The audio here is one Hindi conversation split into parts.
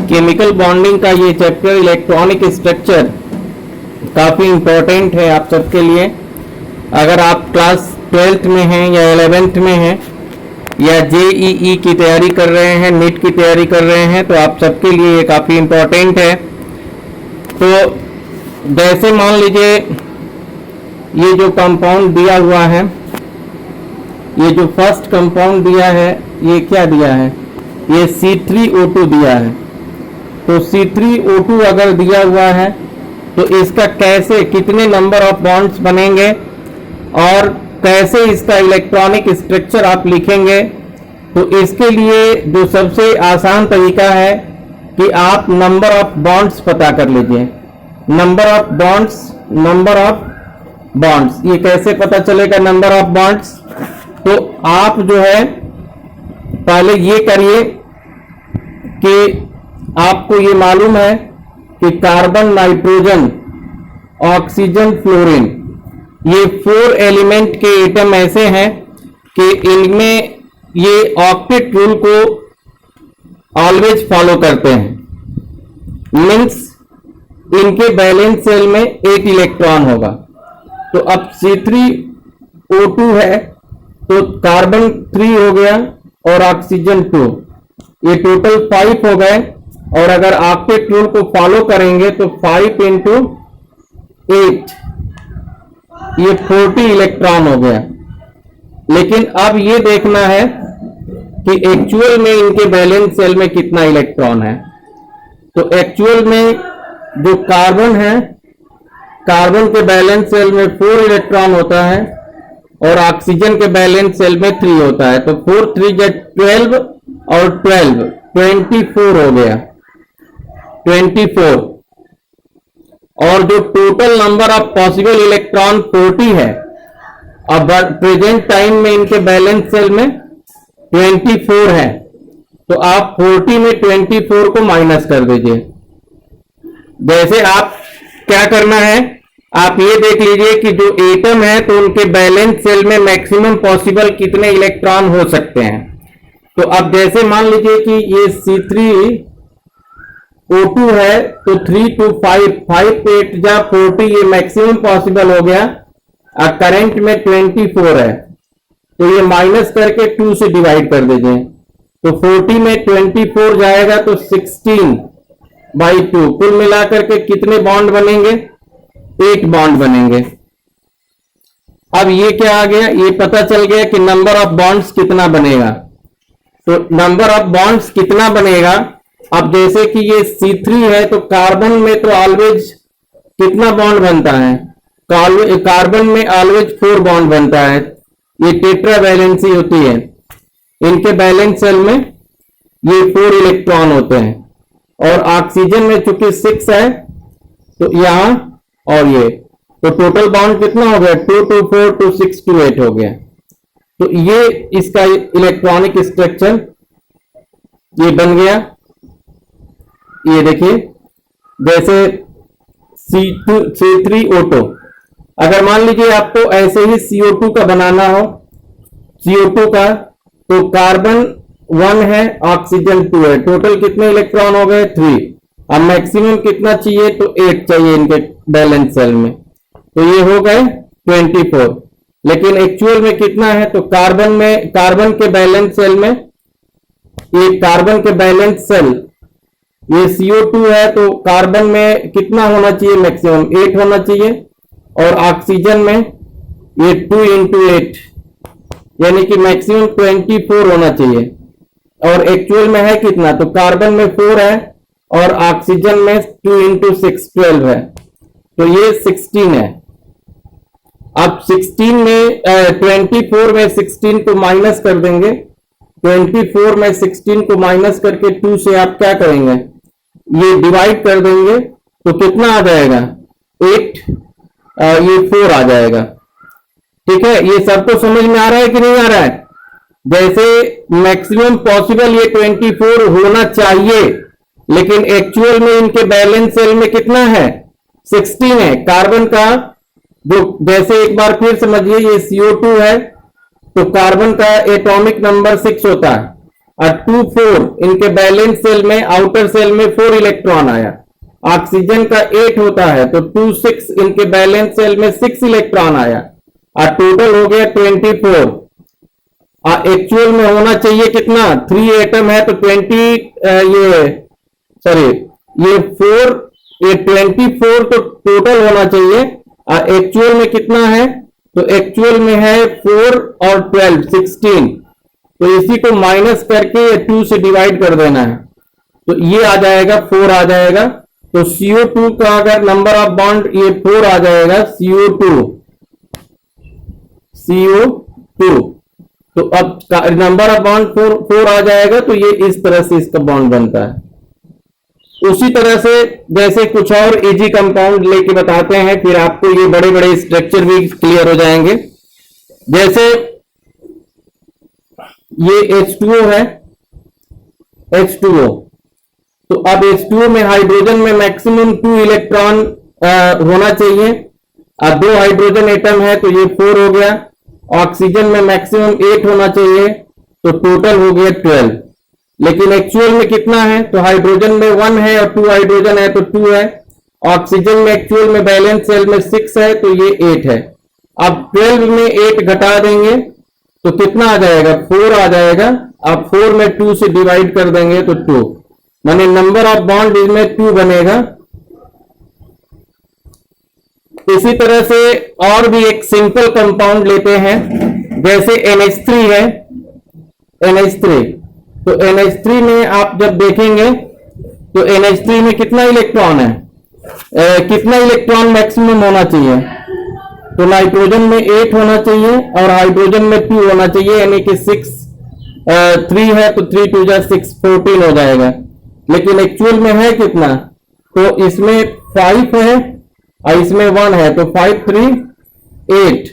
केमिकल बॉन्डिंग का ये चैप्टर इलेक्ट्रॉनिक स्ट्रक्चर काफ़ी इम्पोर्टेंट है आप सबके लिए। अगर आप क्लास 12th में हैं या 11th में हैं या JEE की तैयारी कर रहे हैं, नीट की तैयारी कर रहे हैं, तो आप सबके लिए ये काफ़ी इम्पोर्टेंट है। तो जैसे मान लीजिए ये जो कंपाउंड दिया हुआ है, ये जो फर्स्ट कंपाउंड दिया है, ये क्या दिया है, ये C3O2 दिया है। तो C3O2 अगर दिया हुआ है तो इसका कैसे कितने नंबर ऑफ बॉन्ड्स बनेंगे और कैसे इसका इलेक्ट्रॉनिक स्ट्रक्चर आप लिखेंगे। तो इसके लिए जो सबसे आसान तरीका है कि आप नंबर ऑफ बॉन्ड्स पता कर लीजिए। नंबर ऑफ बॉन्ड्स ये कैसे पता चलेगा नंबर ऑफ बॉन्ड्स। तो आप जो है पहले ये करिए कि आपको ये मालूम है कि कार्बन, नाइट्रोजन, ऑक्सीजन, फ्लोरीन, ये 4 एलिमेंट के एटम ऐसे हैं कि इनमें ये ऑक्टेट रूल को ऑलवेज फॉलो करते हैं। मीन्स इनके बैलेंस सेल में 8 इलेक्ट्रॉन होगा। तो अब C3O2 है तो कार्बन 3 हो गया और ऑक्सीजन 2, ये टोटल 5 हो गए। और अगर ऑक्टेट रूल को फॉलो करेंगे तो 5 इंटू 8 ये 40 इलेक्ट्रॉन हो गया। लेकिन अब ये देखना है कि एक्चुअल में इनके बैलेंस सेल में कितना इलेक्ट्रॉन है। तो एक्चुअल में जो कार्बन है, कार्बन के बैलेंस सेल में 4 इलेक्ट्रॉन होता है और ऑक्सीजन के बैलेंस सेल में 3 होता है। तो 4 3 12 और 12 24 हो गया, 24। और जो total number of possible electron 40 है। अब प्रेजेंट टाइम में इनके बैलेंस सेल में 24 है, तो आप 40 में 24 को माइनस कर दीजिए। जैसे आप क्या करना है, आप ये देख लीजिए कि जो एटम है तो उनके बैलेंस सेल में मैक्सिमम पॉसिबल कितने इलेक्ट्रॉन हो सकते हैं। तो अब जैसे मान लीजिए कि ये C3O2 है तो 3 to 5 5 8 जा 40 ये मैक्सिमम पॉसिबल हो गया। अब करंट में 24 है तो ये माइनस करके 2 से डिवाइड कर दीजिए। तो 40 में 24 जाएगा तो 16/2। कुल मिलाकर के कितने बॉन्ड बनेंगे, 8 बॉन्ड बनेंगे। अब ये क्या आ गया, ये पता चल गया कि नंबर ऑफ बॉन्ड्स कितना बनेगा। तो नंबर ऑफ बॉन्ड्स कितना बनेगा, अब जैसे कि ये C3 है तो कार्बन में तो ऑलवेज कितना बॉन्ड बनता है, कार्बन में ऑलवेज 4 बॉन्ड बनता है। ये टेट्रा वैलेंसी होती है। इनके बैलेंस सेल में ये 4 इलेक्ट्रॉन होते हैं। और ऑक्सीजन में चूंकि 6 है तो यहां और ये, तो टोटल बॉन्ड कितना हो गया, 2 to 4 to 6 to 8 हो गया। तो ये इसका इलेक्ट्रॉनिक स्ट्रक्चर ये बन गया। ये देखिए जैसे C3O2, अगर मान लीजिए आपको ऐसे ही CO2 का बनाना हो, CO2 का, तो कार्बन 1 है, ऑक्सीजन 2 है, टोटल कितने इलेक्ट्रॉन हो गए, 3। अब मैक्सिमम कितना चाहिए, तो 8 चाहिए इनके बैलेंस सेल में, तो ये हो गए 24। लेकिन एक्चुअल में कितना है, तो कार्बन के बैलेंस सेल में, ये कार्बन के बैलेंस सेल, ये CO2 है तो कार्बन में कितना होना चाहिए, मैक्सिमम 8 होना चाहिए। और ऑक्सीजन में ये 2 into 8 यानी कि मैक्सिमम 24 होना चाहिए। और एक्चुअल में है कितना, तो कार्बन में 4 है और ऑक्सीजन में 2 into 6 12 है, तो ये 16 है। अब 16 में 24 में 16 को माइनस कर देंगे। 24 में 16 को माइनस करके 2 से आप क्या करेंगे, ये डिवाइड कर देंगे तो कितना आ जाएगा, 8, ये 4 आ जाएगा। ठीक है, ये सबको समझ में आ रहा है कि नहीं आ रहा है। जैसे मैक्सिमम पॉसिबल ये 24 होना चाहिए, लेकिन एक्चुअल में इनके बैलेंस सेल में कितना है, 16 है। कार्बन का जो, जैसे एक बार फिर समझिए, ये CO2 है तो कार्बन का एटॉमिक नंबर 6 होता है, और 2 4 इनके बैलेंस सेल में, आउटर सेल में 4 इलेक्ट्रॉन आया। ऑक्सीजन का 8 होता है तो 2 6 इनके बैलेंस सेल में 6 इलेक्ट्रॉन आया और टोटल हो गया 24। एक्चुअल में होना चाहिए कितना, 3 एटम है तो 20 ये 4 ये 24 तो टोटल होना चाहिए। एक्चुअल में कितना है, तो एक्चुअल में है 4 और 12 16, तो इसी को माइनस करके 2 से डिवाइड कर देना है तो ये आ जाएगा 4 आ जाएगा। तो CO2 का अगर नंबर ऑफ बॉन्ड ये 4 आ जाएगा, CO2 तो अब नंबर ऑफ बॉन्ड 4 आ जाएगा तो ये इस तरह से इसका बॉन्ड बनता है। उसी तरह से जैसे कुछ और इजी कंपाउंड लेके बताते हैं, फिर आपको ये बड़े बड़े स्ट्रक्चर भी क्लियर हो जाएंगे। जैसे ये H2O है, H2O, तो अब H2O में हाइड्रोजन में मैक्सिमम 2 इलेक्ट्रॉन होना चाहिए। अब 2 हाइड्रोजन एटम है तो ये 4 हो गया। ऑक्सीजन में मैक्सिमम 8 होना चाहिए तो टोटल हो गया 12। लेकिन एक्चुअल में कितना है, तो हाइड्रोजन में 1 है और 2 हाइड्रोजन है तो 2 है। ऑक्सीजन में एक्चुअल में बैलेंस सेल में 6 है तो ये 8 है। अब 12 में 8 घटा देंगे तो कितना आ जाएगा, 4 आ जाएगा। अब 4 में 2 से डिवाइड कर देंगे तो 2, माने नंबर ऑफ बॉन्ड इसमें 2 बनेगा। इसी तरह से और भी एक सिंपल कंपाउंड लेते हैं, जैसे NH3 है, NH3, तो NH3 में आप जब देखेंगे तो NH3 में कितना इलेक्ट्रॉन है, कितना इलेक्ट्रॉन मैक्सिमम होना चाहिए, तो नाइट्रोजन में 8 होना चाहिए और हाइड्रोजन में 2 होना चाहिए, यानी कि 3 है तो 3 2 6 14 हो जाएगा। लेकिन एक्चुअल में है कितना, तो इसमें 5 है और इसमें 1 है तो 5 3 8,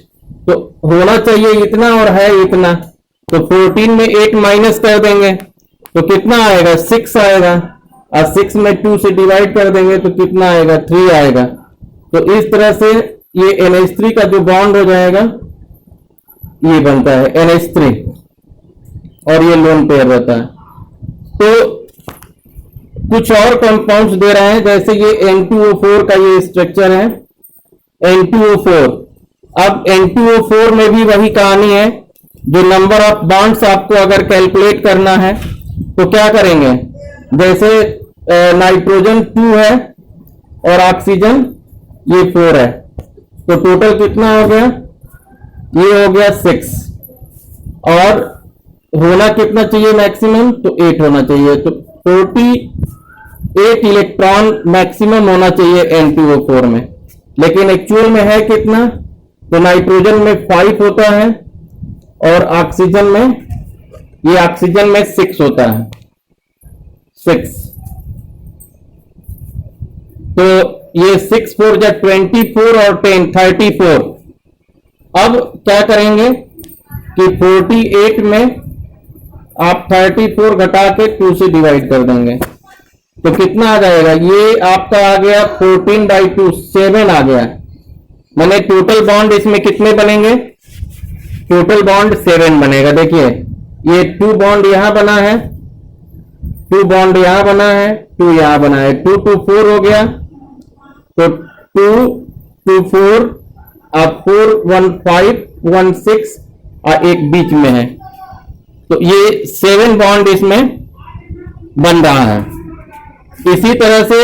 तो होना चाहिए इतना और है इतना, तो 14 में 8 माइनस कर देंगे तो कितना आएगा, 6 आएगा। और 6 में 2 से डिवाइड कर देंगे तो कितना आएगा, 3 आएगा। तो इस तरह से ये NH3 का जो बॉन्ड हो जाएगा ये बनता है NH3 और ये लोन पेयर रहता है। तो कुछ और कंपाउंड्स दे रहे हैं, जैसे ये N2O4 का ये स्ट्रक्चर है, N2O4। अब N2O4 में भी वही कहानी है, जो नंबर ऑफ बॉन्ड्स आपको अगर कैलकुलेट करना है तो क्या करेंगे, जैसे नाइट्रोजन 2 है और ऑक्सीजन ये 4 है तो टोटल कितना हो गया, ये हो गया 6 और होना कितना चाहिए मैक्सिमम, तो 8 होना चाहिए, तो 48 इलेक्ट्रॉन मैक्सिमम होना चाहिए N2O4 में। लेकिन एक्चुअल में है कितना, तो नाइट्रोजन में 5 होता है और ऑक्सीजन में, ये ऑक्सीजन में 6 होता है, 6, तो ये 6 4 जा 24 और 10 34। अब क्या करेंगे कि 48 में आप 34 घटा के 2 से डिवाइड कर देंगे तो कितना आ जाएगा, ये आपका आ गया 14/2 7 आ गया। मैंने टोटल बॉन्ड इसमें कितने बनेंगे, टोटल बॉन्ड 7 बनेगा। देखिए ये 2 बॉन्ड यहां बना है, 2 बॉन्ड यहां बना है, 2 यहां बना है, 2 2 4 हो गया, तो 2 2 4 अब 4 1 5 1 6 और एक बीच में है, तो ये 7 बॉन्ड इसमें बन रहा है। इसी तरह से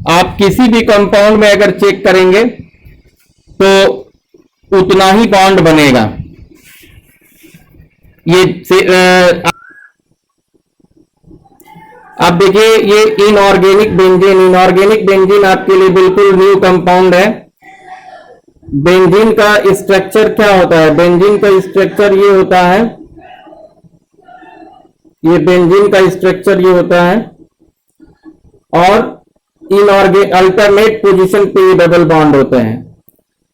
आप किसी भी कंपाउंड में अगर चेक करेंगे तो उतना ही बॉन्ड बनेगा। ये आप देखिए ये इनऑर्गेनिक बेंजीन, इनऑर्गेनिक बेंजीन आपके लिए बिल्कुल न्यू कंपाउंड है। बेंजीन का स्ट्रक्चर क्या होता है, बेंजीन का स्ट्रक्चर ये होता है, ये बेंजीन का स्ट्रक्चर ये होता है और इनऑर्गेनिक अल्टरनेट पोजीशन पे ये डबल बॉन्ड होते हैं।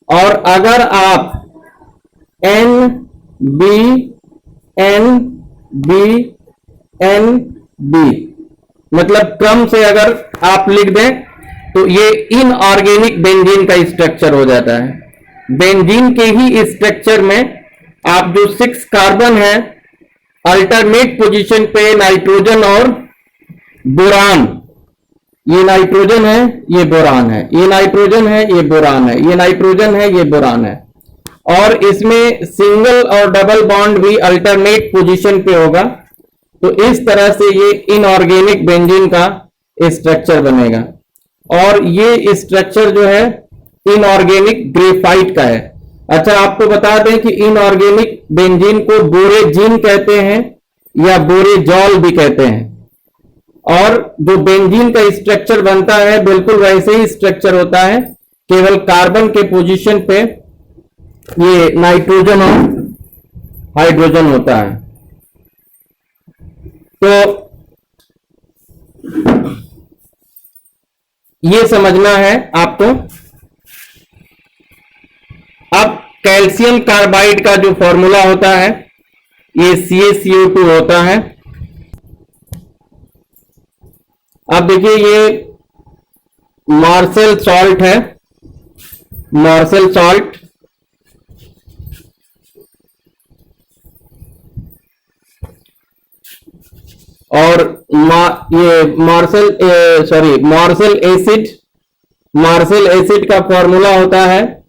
और अगर आप N B N B N B मतलब क्रम से अगर आप लिख दें तो ये इनऑर्गेनिक बेंजीन का स्ट्रक्चर हो जाता है। बेंजीन के ही स्ट्रक्चर में आप जो 6 कार्बन है अल्टरनेट पोजीशन पे नाइट्रोजन और बोरान, ये नाइट्रोजन है ये बोरान है, ये नाइट्रोजन है ये बोरान है, ये नाइट्रोजन है ये बोरान है, और इसमें सिंगल और डबल बॉन्ड भी अल्टरनेट पोजीशन पे होगा। तो इस तरह से ये इनऑर्गेनिक बेंजीन का स्ट्रक्चर बनेगा। और ये स्ट्रक्चर जो है इनऑर्गेनिक ग्रेफाइट का है। अच्छा, आपको बता दें कि इनऑर्गेनिक बेंजीन को बोरेजीन कहते हैं या बोरेजॉल भी कहते हैं। और जो बेंजीन का स्ट्रक्चर बनता है बिल्कुल वैसे ही स्ट्रक्चर होता है, केवल कार्बन के पोजीशन पे ये नाइट्रोजन और हाइड्रोजन होता है। तो ये समझना है आपको। अब कैल्शियम कार्बाइड का जो फॉर्मूला होता है ये CaCO2 होता है। अब देखिए ये मार्सेल सॉल्ट है, मार्सेल सॉल्ट, और ये मार्सेल एसिड, मार्सेल एसिड का फॉर्मूला होता है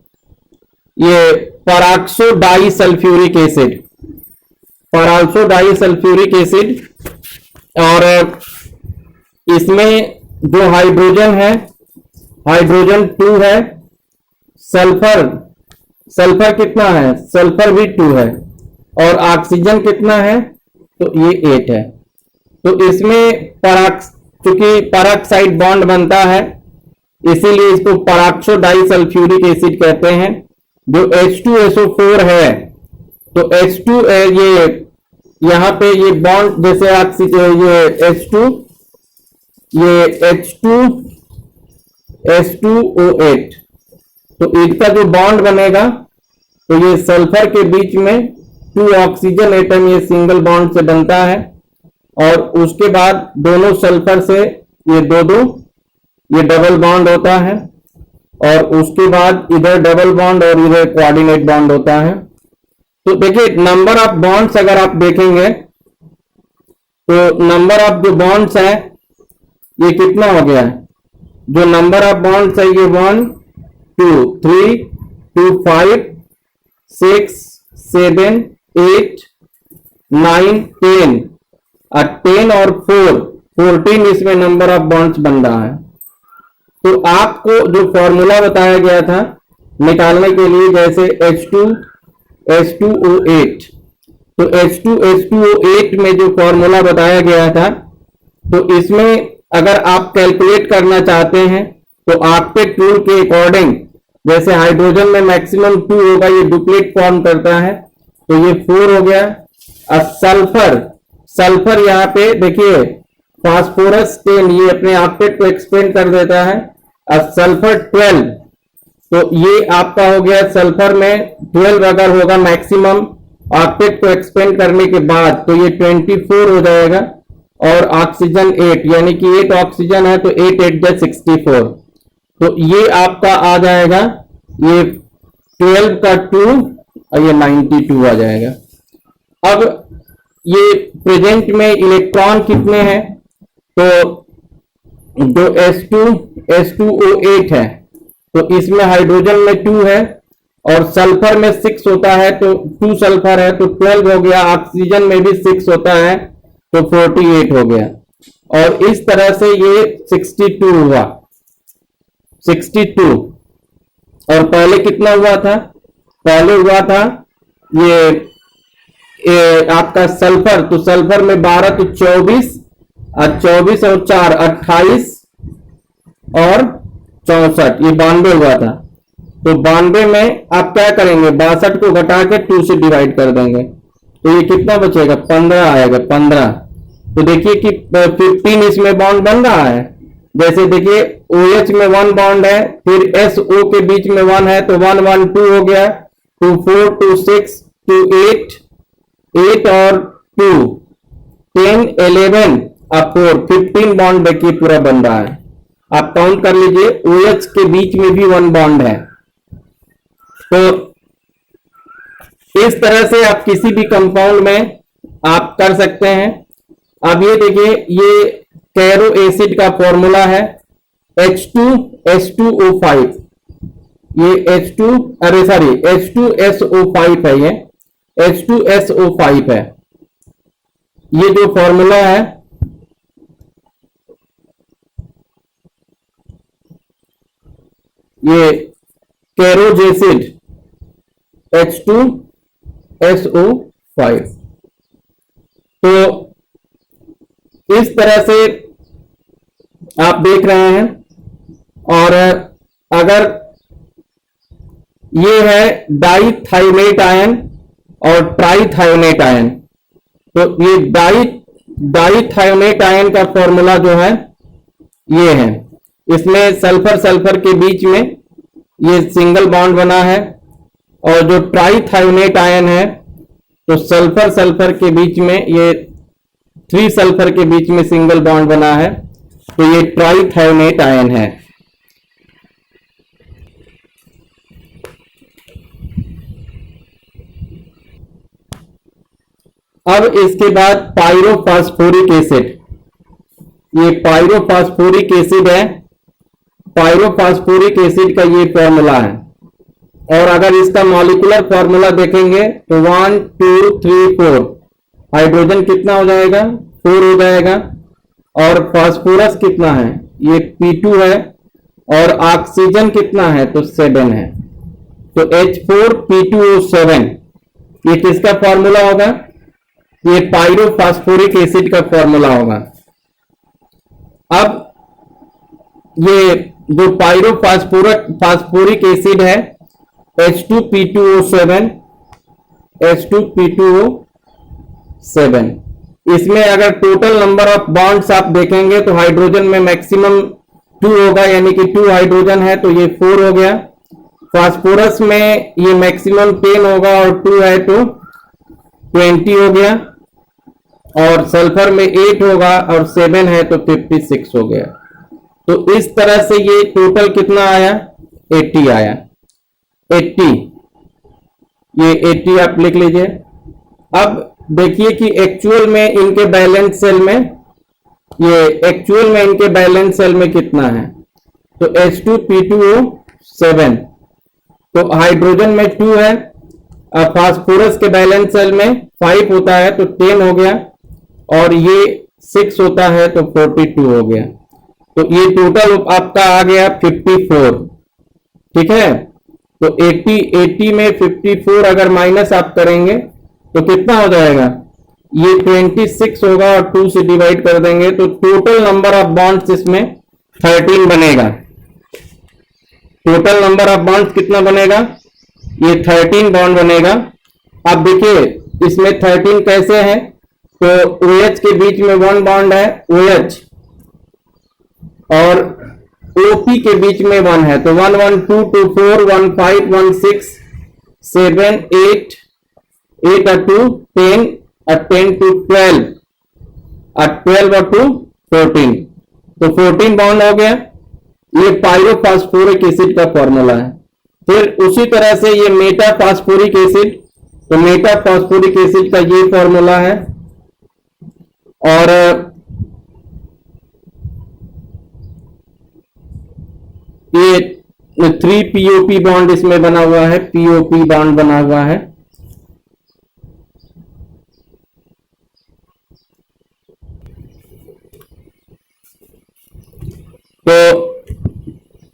ये peroxo di sulphuric acid, peroxo di sulphuric acid. और इसमें जो हाइड्रोजन है, हाइड्रोजन 2 है, सल्फर, सल्फर कितना है, सल्फर भी 2 है, और ऑक्सीजन कितना है, तो ये 8 है। तो इसमें चूंकि परऑक्साइड बॉन्ड बनता है इसीलिए इसको पराक्सो डाई सल्फ्यूरिक एसिड कहते हैं। जो H2SO4 है, तो H2 ये यहां पे ये बॉन्ड जैसे ये H2, ये H2SO8, तो इनका जो बॉन्ड बनेगा तो ये सल्फर के बीच में 2 ऑक्सीजन एटम ये सिंगल बॉन्ड से बनता है, और उसके बाद दोनों सल्फर से ये दो ये डबल बॉन्ड होता है, और उसके बाद इधर डबल बॉन्ड और इधर कोऑर्डिनेट बॉन्ड होता है। तो देखिए नंबर ऑफ बॉन्ड्स अगर आप देखेंगे तो नंबर ऑफ जो बॉन्ड्स है ये कितना हो गया है, जो नंबर ऑफ बॉन्ड्स है ये 1 2 3 2 5 6 7 8 9 10 10 और 4 14 इसमें नंबर ऑफ बॉन्ड्स बन रहा है। तो आपको जो फॉर्मूला बताया गया था निकालने के लिए, जैसे H2H2O8, तो H2H2O8 में जो फॉर्मूला बताया गया था, तो इसमें अगर आप कैलकुलेट करना चाहते हैं तो आपके टूल के अकॉर्डिंग, जैसे हाइड्रोजन में मैक्सिमम 2 होगा, ये डुप्लीट फॉर्म करता है, तो ये 4 हो गया। और सल्फर, सल्फर यहाँ पे देखिए फास्फोरस 10 ये अपने ऑक्टेट को एक्सपेंड कर देता है, और सल्फर 12, तो ये आपका हो गया सल्फर में 12 अगर होगा मैक्सिमम ऑक्टेट को एक्सपेंड करने के बाद, तो ये 24 हो जाएगा। और ऑक्सीजन 8, यानी कि 8 ऑक्सीजन है तो 8 8 जा 64, तो ये आपका आ जाएगा ये 12 का 2 और ये 92 आ जाएगा। अब ये प्रेजेंट में इलेक्ट्रॉन कितने हैं, तो जो H2SO8 है तो इसमें हाइड्रोजन में 2 है, और सल्फर में 6 होता है तो 2 सल्फर है तो 12 हो गया, ऑक्सीजन में भी 6 होता है तो 48 हो गया। और इस तरह से ये 62 हुआ, 62। और पहले कितना हुआ था, पहले हुआ था ये आपका सल्फर, तो सल्फर में 12 तो 24, और 24 और 4 28 और 64, ये 92 हुआ था। तो 92 में आप क्या करेंगे, 62 को घटा के 2 से डिवाइड कर देंगे, तो ये कितना बचेगा, 15 आएगा, 15। तो देखिए कि 15 इसमें बॉन्ड बन रहा है। जैसे देखिए OH में 1 बॉन्ड है, फिर SO के बीच में 1 है तो 1 1 2 हो गया, 2 4 2 6 2 8 8 और 2 10 11 और 4 15 बॉन्ड देखिए पूरा बन रहा है। आप काउंट कर लीजिए, OH के बीच में भी 1 बॉन्ड है। तो इस तरह से आप किसी भी कंपाउंड में आप कर सकते हैं। अब ये देखिए, ये कैरो एसिड का फॉर्मूला है H2S2O5। ये H2SO5 है, ये H2SO5 है। ये जो फॉर्मूला है ये कैरोज एसिड H2SO5। तो इस तरह से आप देख रहे हैं। और अगर ये है डाइथायोनेट आयन और ट्राइथायोनेट आयन, तो ये डाइथायोनेट आयन का फॉर्मूला जो है ये है। इसमें सल्फर सल्फर के बीच में ये सिंगल बॉन्ड बना है। और जो ट्राइथायोनेट आयन है तो सल्फर सल्फर के बीच में ये 3 सल्फर के बीच में सिंगल बॉन्ड बना है, तो ये ट्राइथायोनेट आयन है। अब इसके बाद पायरोफॉस्फोरिक एसिड, ये पायरोफॉस्फोरिक एसिड है। पायरोफॉस्फोरिक एसिड का ये फॉर्मूला है। और अगर इसका मॉलिक्यूलर फॉर्मूला देखेंगे तो 1 2 3 4 हाइड्रोजन कितना हो जाएगा, 4 हो जाएगा। और फास्फोरस कितना है, ये P2 है। और ऑक्सीजन कितना है, तो 7 है। तो H4P2O7 ये किसका फॉर्मूला होगा, ये पायरोफॉस्फोरिक एसिड का फॉर्मूला होगा। अब ये जो पायरोफॉस्फोरिक एसिड है H2P2O7, इसमें अगर टोटल नंबर ऑफ बॉन्ड्स आप देखेंगे तो हाइड्रोजन में मैक्सिमम 2 होगा, यानी कि 2 हाइड्रोजन है तो ये 4 हो गया। फास्फोरस में ये मैक्सिमम 10 होगा और 2 है तो 20 हो गया। और सल्फर में 8 होगा और 7 है तो 56 हो गया। तो इस तरह से ये टोटल कितना आया, 80 आया। 80, ये 80 आप लिख लीजिए। अब देखिए कि एक्चुअल में इनके बैलेंस सेल में, ये एक्चुअल में इनके बैलेंस सेल में कितना है, तो H2P2O7, तो हाइड्रोजन में 2 है। फास्फोरस के बैलेंस सेल में 5 होता है तो 10 हो गया। और ये 6 होता है तो 42 हो गया। तो ये टोटल आपका आ गया 54। ठीक है, तो 80 में 54 अगर माइनस आप करेंगे तो कितना हो जाएगा, ये 26 होगा और 2 से डिवाइड कर देंगे तो टोटल नंबर ऑफ बॉन्ड्स इसमें 13 बनेगा। टोटल नंबर ऑफ बॉन्ड्स कितना बनेगा, ये 13 बॉन्ड बनेगा। अब देखिए इसमें 13 कैसे है, तो OH के बीच में 1 बॉन्ड है OH, और OP के बीच में 1 है तो 1 1 2 2 4 1 5 1 6 7 8 8 और 2 10 और 10 to 12 और 12 और 2 14, तो 14 बॉन्ड हो गया। ये पायरोफॉस्फोरिक एसिड का फॉर्मूला है। फिर उसी तरह से ये मेटाफॉस्फोरिक एसिड, तो मेटाफॉस्फोरिक एसिड का ये फॉर्मूला है। और ये 3 POP बॉन्ड इसमें बना हुआ है, POP बॉन्ड बना हुआ है। तो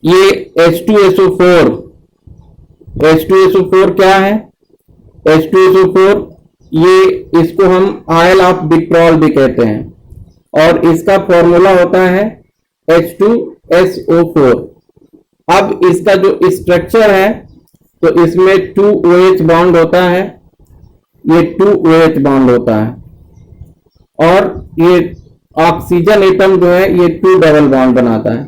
ये H2SO4 क्या है, H2SO4 ये इसको हम आयल ऑफ विट्रॉल भी कहते हैं। और इसका फॉर्मूला होता है H2SO4। अब इसका जो स्ट्रक्चर है तो इसमें 2 OH बॉन्ड होता है, ये 2 OH बॉन्ड होता है। और ये ऑक्सीजन एटम जो है ये 2 डबल बॉन्ड बनाता है।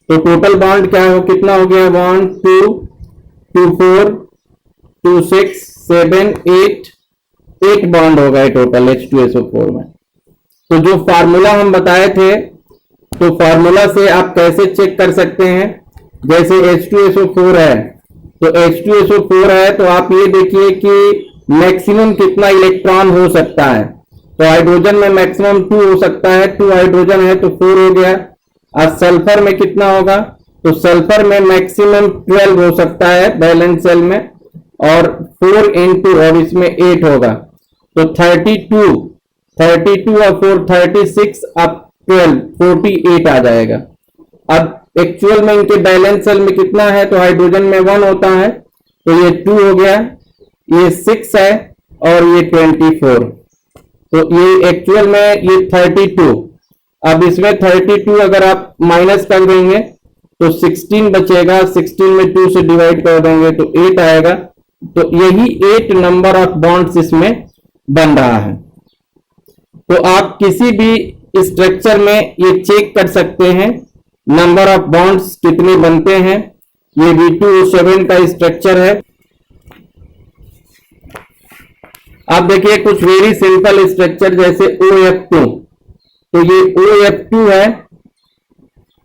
तो टोटल बॉन्ड क्या हो, कितना हो गया, 1 2 2 4 2 6 7 8 बॉन्ड हो गए टोटल H2SO4 में। तो जो फार्मूला हम बताए थे, तो फार्मूला से आप कैसे चेक कर सकते हैं, जैसे H2SO4 है तो H2SO4 है तो आप ये देखिए कि मैक्सिमम कितना इलेक्ट्रॉन हो सकता है। तो हाइड्रोजन में मैक्सिमम 2 हो सकता है, 2 हाइड्रोजन है तो 4 हो गया। और सल्फर में कितना होगा, तो सल्फर में मैक्सिमम 12 हो सकता है बैलेंस सेल में, और 4 into और इसमें 8 होगा, तो 32 और 4 36 अब 12 48 आ जाएगा। अब एक्चुअल में इनके बैलेंस सेल में कितना है, तो हाइड्रोजन में 1 होता है, तो ये 2 हो गया, ये 6 है और ये 24, तो ये एक्चुअल में ये 32। अब इसमें 32 अगर आप माइनस कर देंगे तो 16 बचेगा, 16 में 2 से डिवाइड कर देंगे तो 8 आएगा। तो यही 8 नंबर ऑफ बॉन्ड्स इसमें बन रहा है। तो आप किसी भी स्ट्रक्चर में ये चेक कर सकते हैं नंबर ऑफ बॉन्ड्स कितने बनते हैं। ये V2O7 का स्ट्रक्चर है। आप देखिए कुछ वेरी सिंपल स्ट्रक्चर जैसे OF2, तो ये OF2 है,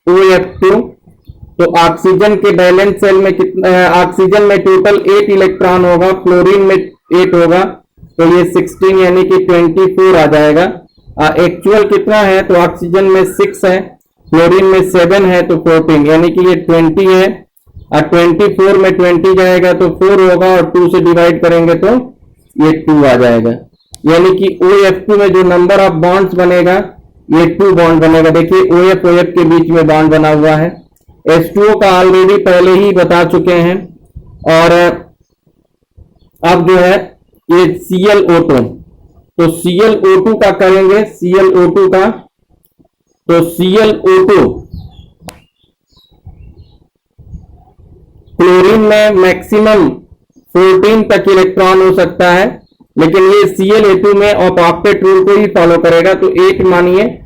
OF2। तो ऑक्सीजन के बैलेंस सेल में कितना है, ऑक्सीजन में टोटल 8 इलेक्ट्रॉन होगा, फ्लोरीन में 8 होगा, तो ये 16 यानी कि 24 आ जाएगा। एक्चुअल कितना है, तो ऑक्सीजन में 6 है, फ्लोरीन में 7 है, तो 14 यानी कि ये 20 है। और 24 में 20 जाएगा तो 4 होगा, और 2 से डिवाइड करेंगे तो ये 2 आ जाएगा। यानी कि OF2 में जो नंबर ऑफ बॉन्ड्स बनेगा ये 2 बॉन्ड बनेगा। देखिए OF के बीच में बॉन्ड बना हुआ है। H2O का ऑलरेडी पहले ही बता चुके हैं। और अब जो है ये ClO2, तो ClO2 का करेंगे, ClO2 का, तो ClO2 क्लोरीन में मैक्सिमम 14 तक इलेक्ट्रॉन हो सकता है, लेकिन ये ClO2 में आप ऑक्टेट रूल को ही फॉलो करेगा, तो 8 मानिए